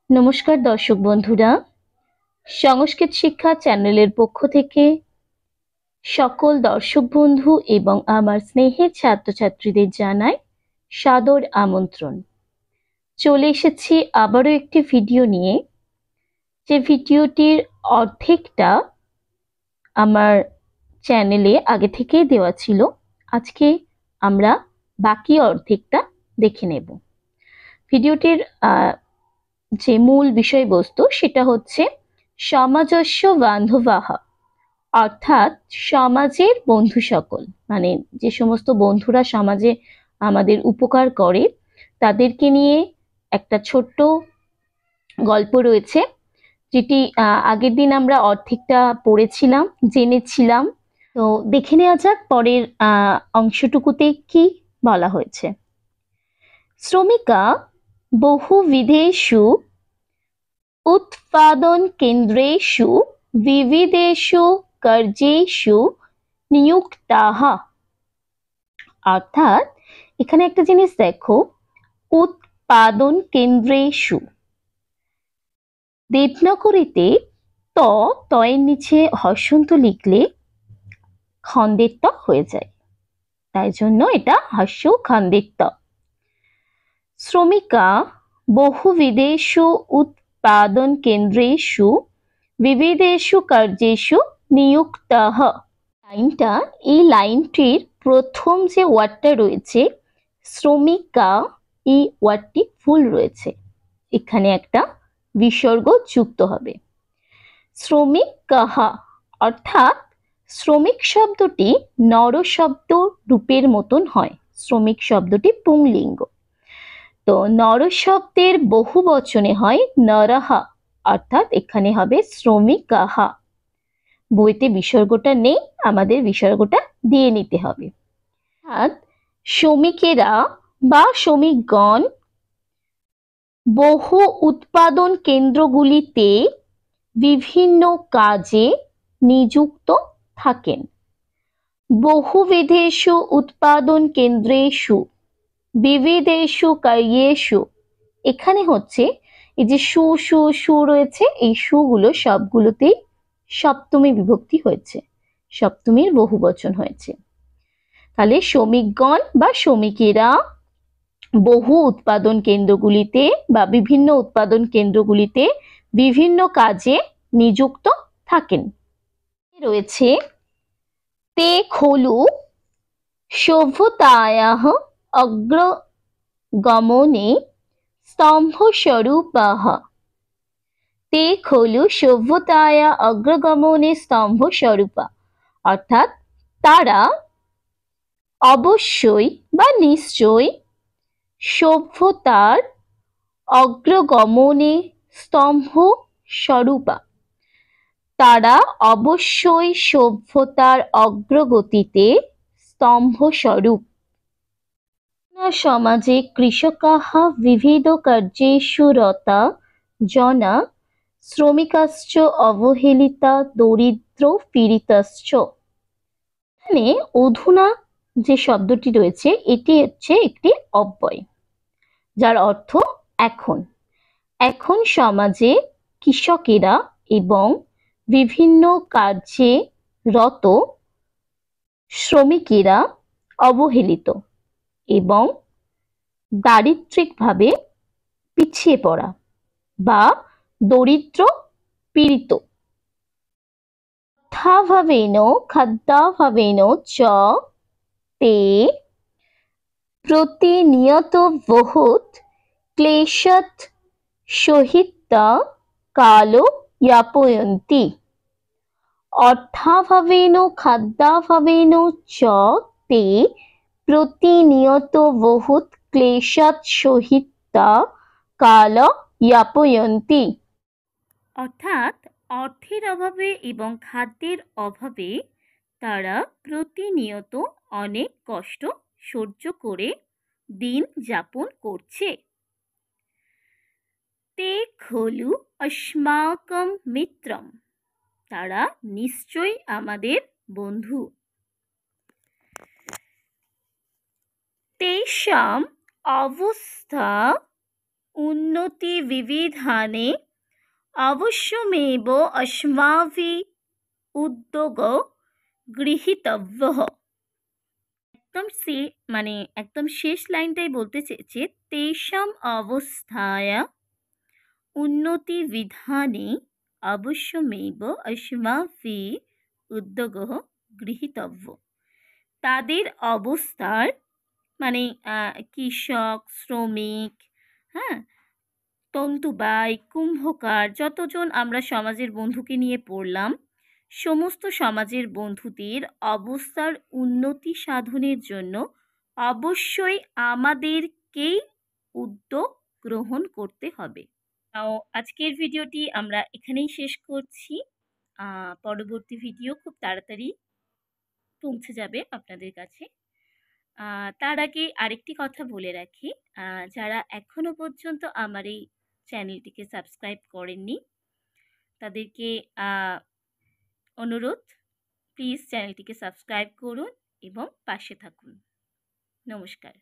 নমস্কার দর্শক বন্ধুরা, সংস্কৃত শিক্ষা চ্যানেলের পক্ষ থেকে সকল দর্শক বন্ধু এবং আমার স্নেহের ছাত্রছাত্রীদের জানাই সাদর আমন্ত্রণ। চলে এসেছি আবারও একটি ভিডিও নিয়ে, যে ভিডিওটির অর্ধেকটা আমার চ্যানেলে আগে থেকেই দেওয়া ছিল। আজকে আমরা বাকি অর্ধেকটা দেখে নেব। ভিডিওটির যে মূল বিষয়বস্তু সেটা হচ্ছে সমাজস্য বান্ধবাহ, অর্থাৎ সমাজের বন্ধু সকল, মানে যে সমস্ত বন্ধুরা সমাজে আমাদের উপকার করে তাদেরকে নিয়ে একটা ছোট্ট গল্প রয়েছে, যেটি আগের দিন আমরা অর্ধেকটা পড়েছিলাম, জেনেছিলাম। তো দেখে নেওয়া যাক পরের অংশটুকুতে কি বলা হয়েছে। শ্রমিকা বহুবিধেষু उत्पादन केंद्रेषु विविधेषु कार्येषु नियुक्ताः। অর্থাৎ এখানে একটা জিনিস দেখো, উৎপাদন কেন্দ্রেষু, দেবনাগরীতে তয়ের নিচে হর্ষন্ত লিখলে খন্ডের ত হয়ে যায়, তাই জন্য এটা হর্ষ খন্ডের ত। শ্রমিকা বহুবিধেষু उत्पादन केंद्रेषु विविधेषु कार्येषु नियुक्ताः। লাইনটা, এই লাইনটির প্রথম যে ওয়ার্ডটা রয়েছে শ্রমিকা, এই ওয়ার্ডটি ভুল রয়েছে, এখানে একটা বিসর্গ যুক্ত হবে। শ্রমিকাঃ অর্থাৎ শ্রমিক শব্দটি নর শব্দ রূপের মতন হয়, শ্রমিক শব্দটি পুংলিঙ্গ। তো নর শব্দের বহু বচনে হয় নরহা, অর্থাৎ এখানে হবে শ্রমিকাহা। বইতে বিসর্গটা নেই, আমাদের বিসর্গটা দিয়ে নিতে হবে। অর্থাৎ শ্রমিকেরা বা শ্রমিকগণ বহু উৎপাদন কেন্দ্রগুলিতে বিভিন্ন কাজে নিযুক্ত থাকেন। বহুবিধেষু উৎপাদন কেন্দ্রেষু বিবিধেষু কার্যেষু, এখানে হচ্ছে এই যে সু সু সু রয়েছে, এই সুগুলো সবগুলোতেই সপ্তমী বিভক্তি হয়েছে, সপ্তমীর বহু বচন হয়েছে। তাহলে শ্রমিকগণ বা শ্রমিকেরা বহু উৎপাদন কেন্দ্রগুলিতে বা বিভিন্ন উৎপাদন কেন্দ্রগুলিতে বিভিন্ন কাজে নিযুক্ত থাকেন। রয়েছে তে খলু সভ্যতায়াঃ অগ্রগমনে স্তম্ভস্বরূপাঃ। তে খলু সভ্যতায়া অগ্রগমনে স্তম্ভস্বরূপা, অর্থাৎ তারা অবশ্যই বা নিশ্চয়ই সভ্যতার অগ্রগমনে স্তম্ভ স্বরূপা, তারা অবশ্যই সভ্যতার অগ্রগতিতে স্তম্ভ স্বরূপ। সমাজে কৃষকাঃ বিবিধ কার্যেষু রতা জনা শ্রমিকাশ্চ অবহেলিতা দরিদ্র পীড়িতাশ্চ। এখানে অধুনা যে শব্দটি রয়েছে এটি হচ্ছে একটি অব্যয়, যার অর্থ এখন। এখন সমাজে কৃষকেরা এবং বিভিন্ন কার্যে রত শ্রমিকেরা অবহেলিত এবং দারিদ্রিকভাবে পিছিয়ে পড়া বা দরিদ্র পীড়িত। অর্থাভাবেন খাদ্যাভাবেন চ তে প্রতিনিয়ত বহুত ক্লেশত সহিত কালো যাপয়ন্তি। অর্থাভাবেন খাদ্যাভাবেন চ তে প্রতিনিয়ত বহুত ক্লেশত সহিত কাল যাপয়ন্তি। অর্থাৎ অর্থের অভাবে এবং খাদ্যের অভাবে তারা প্রতিনিয়ত অনেক কষ্ট সহ্য করে দিন যাপন করছে। তে খলু অস্মাকম মিত্রম, তারা নিশ্চয়ই আমাদের বন্ধু। তেষাম অবস্থা उन्नतिविविधाने अवश्यमेव अस्माभिः उद्योगो गृहीतव्यः। একদম শেষ লাইনটাই বলতে চেয়েছে, তেষাম অবস্থায় উন্নতিবিধানে অবশ্যমেব अस्माभिः উদ্যোগः গৃহীতব্য। তাদের অবস্থার মানে কৃষক, শ্রমিক, হ্যাঁ, তন্তুবাই, কুম্ভকার, যতজন আমরা সমাজের বন্ধুকে নিয়ে পড়লাম, সমস্ত সমাজের বন্ধুদের অবস্থার উন্নতি সাধনের জন্য অবশ্যই আমাদেরকেই উদ্যোগ গ্রহণ করতে হবে। তাও আজকের ভিডিওটি আমরা এখানেই শেষ করছি। পরবর্তী ভিডিও খুব তাড়াতাড়ি পৌঁছে যাবে আপনাদের কাছে। তার আগে আরেকটি কথা বলে রাখি, যারা এখনও পর্যন্ত আমার এই চ্যানেলটিকে সাবস্ক্রাইব করেননি তাদেরকে অনুরোধ, প্লিজ চ্যানেলটিকে সাবস্ক্রাইব করুন এবং পাশে থাকুন। নমস্কার।